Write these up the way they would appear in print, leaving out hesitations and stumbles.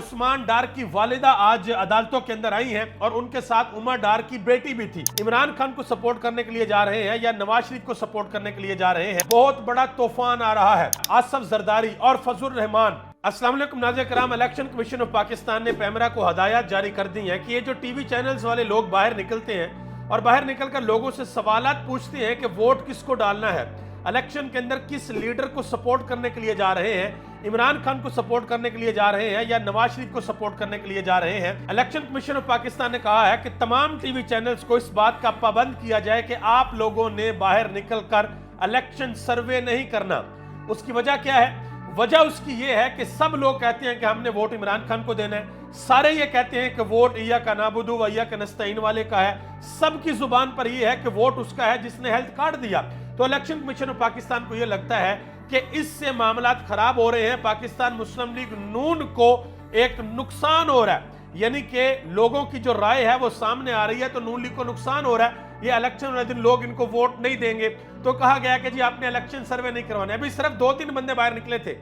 उस्मान डार की वालिदा आज अदालतों के अंदर आई हैं और उनके साथ उमर डार की बेटी भी थी। इमरान खान को सपोर्ट करने के लिए जा रहे हैं या नवाज शरीफ को सपोर्ट करने के लिए जा रहे हैं। बहुत बड़ा तूफान आ रहा है। आसफ जरदारी और फजल रहमान। अस्सलाम वालेकुम नाज़रीन कराम, इलेक्शन कमीशन ऑफ पाकिस्तान ने पैमरा को हदायत जारी कर दी है कि ये जो टीवी चैनल्स वाले लोग बाहर निकलते हैं और बाहर निकलकर लोगों से सवालात पूछते हैं कि वोट किसको डालना है, इलेक्शन के अंदर किस लीडर को सपोर्ट करने के लिए जा रहे हैं, इमरान खान को सपोर्ट करने के लिए जा रहे हैं या नवाज शरीफ को सपोर्ट करने के लिए जा रहे हैं। इलेक्शन कमीशन ऑफ पाकिस्तान ने कहा है कि तमाम टीवी चैनल्स को इस बात का पाबंद किया जाए कि आप लोगों ने बाहर निकलकर इलेक्शन सर्वे नहीं करना। उसकी वजह क्या है? वजह उसकी ये है कि सब लोग कहते हैं कि हमने वोट इमरान खान को देना है, सारे ये कहते हैं कि वोट इया का नाबुदू व इया का नस्तईन वाले का है। सबकी जुबान पर यह है कि वोट उसका है जिसने हेल्थ कार्ड दिया। तो इलेक्शन कमीशन ऑफ पाकिस्तान को यह लगता है कि इससे मामलात खराब हो रहे हैं, पाकिस्तान मुस्लिम लीग नून को एक नुकसान हो रहा है, यानी कि लोगों की जो राय है वो सामने आ रही है, तो नून लीग को नुकसान हो रहा है। ये इलेक्शन वाले दिन लोग इनको वोट नहीं देंगे। तो कहा गया कि जी आपने इलेक्शन सर्वे नहीं करवाना। अभी सिर्फ 2-3 बंदे बाहर निकले थे।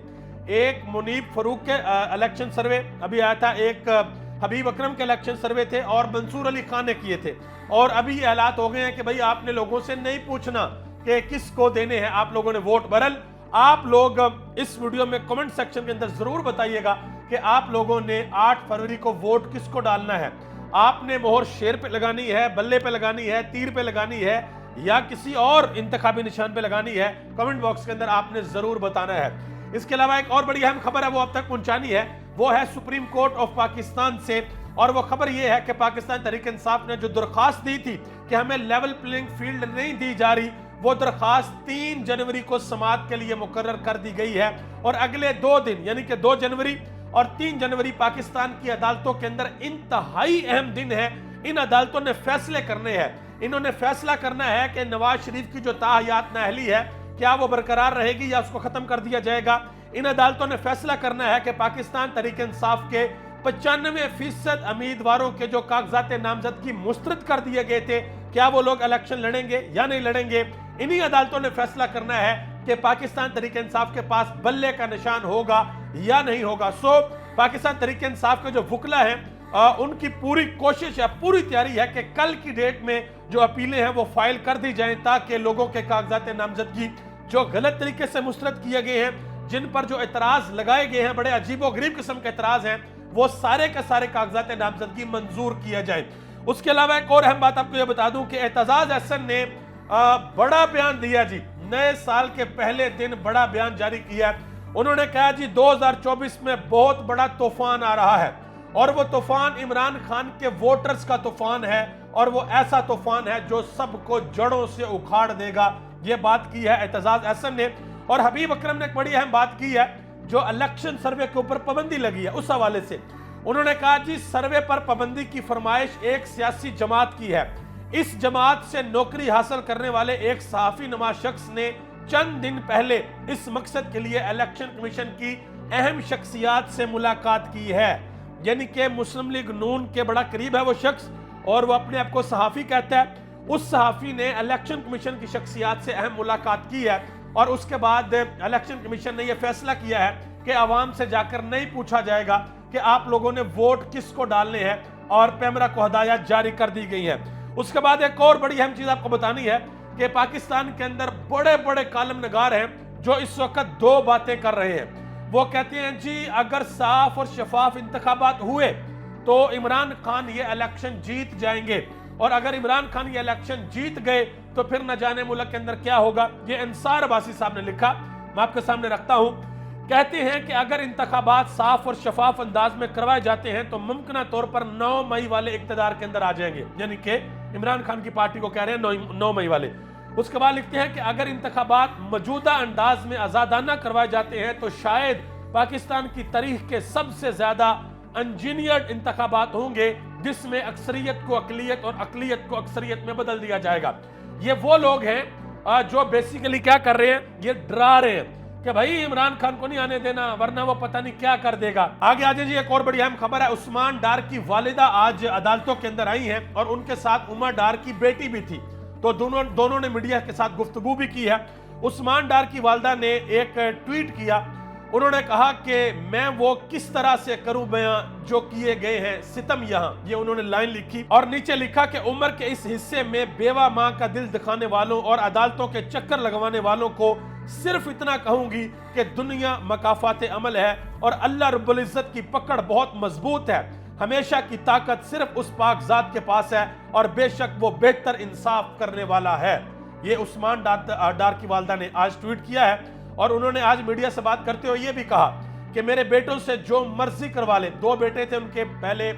एक मुनीब फरूक के इलेक्शन सर्वे अभी आया था, एक हबीब अकरम के इलेक्शन सर्वे थे और मंसूर अली खान ने किए थे। और अभी ये हालात हो गए हैं कि भाई आपने लोगों से नहीं पूछना कि किसको देने हैं, आप लोगों ने वोट। बहरहाल आप लोग इस वीडियो में कमेंट सेक्शन के अंदर जरूर बताइएगा कि आप लोगों ने 8 फरवरी को वोट किसको डालना है। आपने मोहर शेर पे लगानी है, बल्ले पे लगानी है, तीर पे लगानी है या किसी और इंतखाबी निशान पे लगानी है, कमेंट बॉक्स के अंदर आपने जरूर बताना है। इसके अलावा एक और बड़ी अहम खबर है, वो अब तक पहुंचानी है, वो है सुप्रीम कोर्ट ऑफ पाकिस्तान से। और वो खबर ये है कि पाकिस्तान तहरीक इंसाफ ने जो दरखास्त दी थी कि हमें लेवल प्लेइंग फील्ड नहीं दी जा रही, वो दरखास्त 3 जनवरी को समाअत के लिए मुकर्रर कर दी गई है। और अगले 2 दिन यानी कि 2 जनवरी और 3 जनवरी पाकिस्तान की अदालतों के अंदर इंतहाई अहम दिन है। इन अदालतों ने फैसले करने हैं। इन्होंने फैसला करना है कि नवाज शरीफ की जो ताहयात नाअहली है क्या वो बरकरार रहेगी या उसको खत्म कर दिया जाएगा। इन अदालतों ने फैसला करना है कि पाकिस्तान तहरीक इंसाफ के 95% उम्मीदवारों के जो कागजात नामजदगी मुस्तरद कर दिए गए थे, क्या वो लोग इलेक्शन लड़ेंगे या नहीं लड़ेंगे। इन्हीं अदालतों ने फैसला करना है कि पाकिस्तान तहरीक इंसाफ के पास बल्ले का निशान होगा या नहीं होगा। सो पाकिस्तान तहरीक इंसाफ के जो वुकला हैं उनकी पूरी कोशिश है, पूरी तैयारी है कि कल की डेट में जो अपीलें हैं वो फाइल कर दी जाएं ताकि लोगों के कागजात नामजदगी जो गलत तरीके से मुस्तरद किए गए हैं, जिन पर जो एतराज लगाए गए हैं, बड़े अजीबो गरीब किस्म के एतराज हैं, वो सारे के सारे कागजात नामजदगी मंजूर किया जाए। उसके अलावा एक और अहम बात आपको यह बता दूं कि एतजाज अहसन ने बड़ा बयान दिया जी, नए साल के पहले दिन बड़ा बयान जारी किया। उन्होंने कहा जी 2024 में बहुत बड़ा तूफान आ रहा है और वो तूफान इमरान खान के वोटर्स का तूफान है और वो ऐसा तूफान है जो सबको जड़ों से उखाड़ देगा। ये बात की है एतजाज अहसन ने। और हबीब अकरम ने एक बड़ी अहम बात की है, जो इलेक्शन सर्वे के ऊपर पाबंदी लगी है उस हवाले से उन्होंने कहा जी सर्वे पर पाबंदी की फरमाइश एक सियासी जमात की है। इस जमात से नौकरी हासिल करने वाले एक सहाफी नुमा शख्स ने चंद दिन पहले इस मकसद के लिए इलेक्शन कमीशन की अहम शख्सियात से मुलाकात की है। यानी कि मुस्लिम लीग नून के बड़ा करीब है वो शख्स और वो अपने आप को सहाफी कहता है। उस सहाफी ने इलेक्शन कमीशन की शख्सियात से अहम मुलाकात की है और उसके बाद इलेक्शन कमीशन ने यह फैसला किया है कि आवाम से जाकर नहीं पूछा जाएगा कि आप लोगों ने वोट किसको डालने हैं और पैमरा को हदायत जारी कर दी गई है। उसके बाद एक और बड़ी अहम चीज आपको बतानी है कि पाकिस्तान के अंदर बड़े बड़े कालम नगार हैं जो इस वक्त 2 बातें कर रहे हैं। वो कहते हैं जी अगर साफ और शफाफ इंतखाबात हुए तो इमरान खान ये इलेक्शन जीत जाएंगे और अगर इमरान खान ये इलेक्शन जीत गए तो फिर न जाने मुल्क के अंदर क्या होगा। ये अंसार अब्बासी साहब ने लिखा, मैं आपके सामने रखता हूं। कहते हैं कि अगर इंतखाबात साफ और शफाफ अंदाज में करवाए जाते हैं तो मुमकिन तौर पर 9 मई वाले इक्तदार के अंदर आ जाएंगे, यानी कि इमरान खान की पार्टी को कह रहे हैं 9 मई वाले। उसके बाद लिखते हैं कि अगर इंतखाबात मौजूदा अंदाज में आजादाना करवाए जाते हैं तो शायद पाकिस्तान की तारीख के सबसे ज्यादा इंजीनियर्ड इंतखाबात होंगे जिसमें अक्सरियत को अकलियत और अकलियत को अक्सरियत में बदल दिया जाएगा। ये वो लोग हैं जो बेसिकली क्या कर रहे हैं, ये डरा रहे हैं कि भाई इमरान खान को नहीं आने देना वरना वो पता नहीं क्या कर देगा। आगे आ जाइए, एक और बड़ी अहम खबर है, उस्मान डार की वालिदा आज अदालतों के अंदर आई हैं और उनके साथ उमर डार की बेटी भी थी। तो दोनों ने मीडिया के साथ गुफ्तगू भी की है। उस्मान डार की वालिदा ने एक ट्वीट किया उन्होंने कहा कि मैं वो किस तरह से करूं बयां जो किए गए हैं सितम यहां, ये उन्होंने लाइन लिखी। और नीचे लिखा कि उम्र के इस हिस्से में बेवा मां का दिल दिखाने वालों और अदालतों के चक्कर लगवाने वालों को सिर्फ इतना कहूंगी कि दुनिया मकाफात अमल है और अल्लाह रब्बुल इज्जत की पकड़ बहुत मजबूत है। हमेशा की ताकत सिर्फ उस पाक जात के पास है और बेशक वो बेहतर इंसाफ करने वाला है। ये उस्मान डार की वालदा ने आज ट्वीट किया है और उन्होंने आज मीडिया से बात करते हुए ये भी कहा कि मेरे बेटों से जो मर्जी करवा ले। 2 बेटे थे उनके पहले,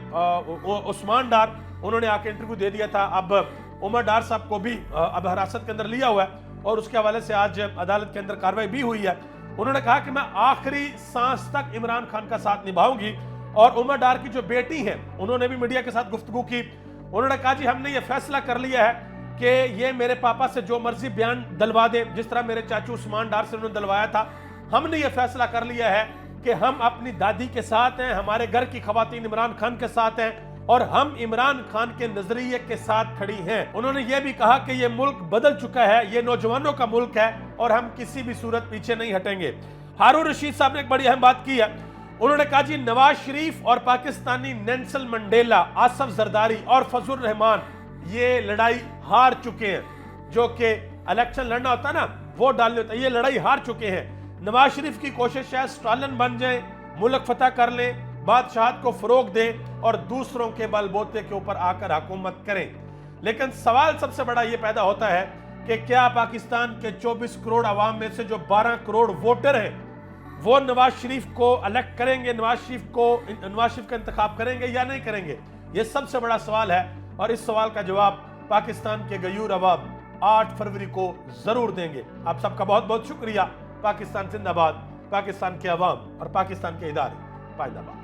उस्मान डार, उन्होंने आके इंटरव्यू दे दिया था। अब उमर डार साहब को भी अब हिरासत के अंदर लिया हुआ है और उसके हवाले से आज अदालत के अंदर कार्रवाई भी हुई है। उन्होंने कहा कि मैं आखिरी सांस तक इमरान खान का साथ निभाऊंगी। और उमर डार की जो बेटी है उन्होंने भी मीडिया के साथ गुफ्तगू की। उन्होंने कहा जी हमने ये फैसला कर लिया है कि ये मेरे पापा से जो मर्जी बयान दिलवा दे, जिस तरह मेरे चाचू उस्मान डार से उन्होंने दिलवाया था। हमने ये फैसला कर लिया है कि हम अपनी दादी के साथ हैं, हमारे घर की खवातीन इमरान खान के साथ हैं और हम इमरान खान के नजरिए के साथ खड़ी हैं। उन्होंने ये भी कहा कि ये मुल्क बदल चुका है, ये नौजवानों का मुल्क है और हम किसी भी सूरत पीछे नहीं हटेंगे। हारून रशीद साहब ने एक बड़ी अहम बात की है। उन्होंने कहा जी नवाज शरीफ और पाकिस्तानी नेल्सन मंडेला, आसफ जरदारी और फजल रहमान ये लड़ाई हार चुके हैं। जो कि इलेक्शन लड़ना होता है ना, वोट डालने होता है, ये लड़ाई हार चुके हैं। नवाज शरीफ की कोशिश है स्टालिन बन जाए, मुल्क फतह कर लें, बादशाहत को फरोग दें और दूसरों के बलबूते के ऊपर आकर हुकूमत करें। लेकिन सवाल सबसे बड़ा ये पैदा होता है कि क्या पाकिस्तान के 24 करोड़ आवाम में से जो 12 करोड़ वोटर हैं वो नवाज शरीफ को इलेक्ट करेंगे, नवाज शरीफ का इंतखाब करेंगे या नहीं करेंगे? ये सबसे बड़ा सवाल है और इस सवाल का जवाब पाकिस्तान के गयूर अवाम 8 फरवरी को जरूर देंगे। आप सबका बहुत बहुत शुक्रिया। पाकिस्तान जिंदाबाद, पाकिस्तान के अवाम और पाकिस्तान के इदारे पाइंदाबाद।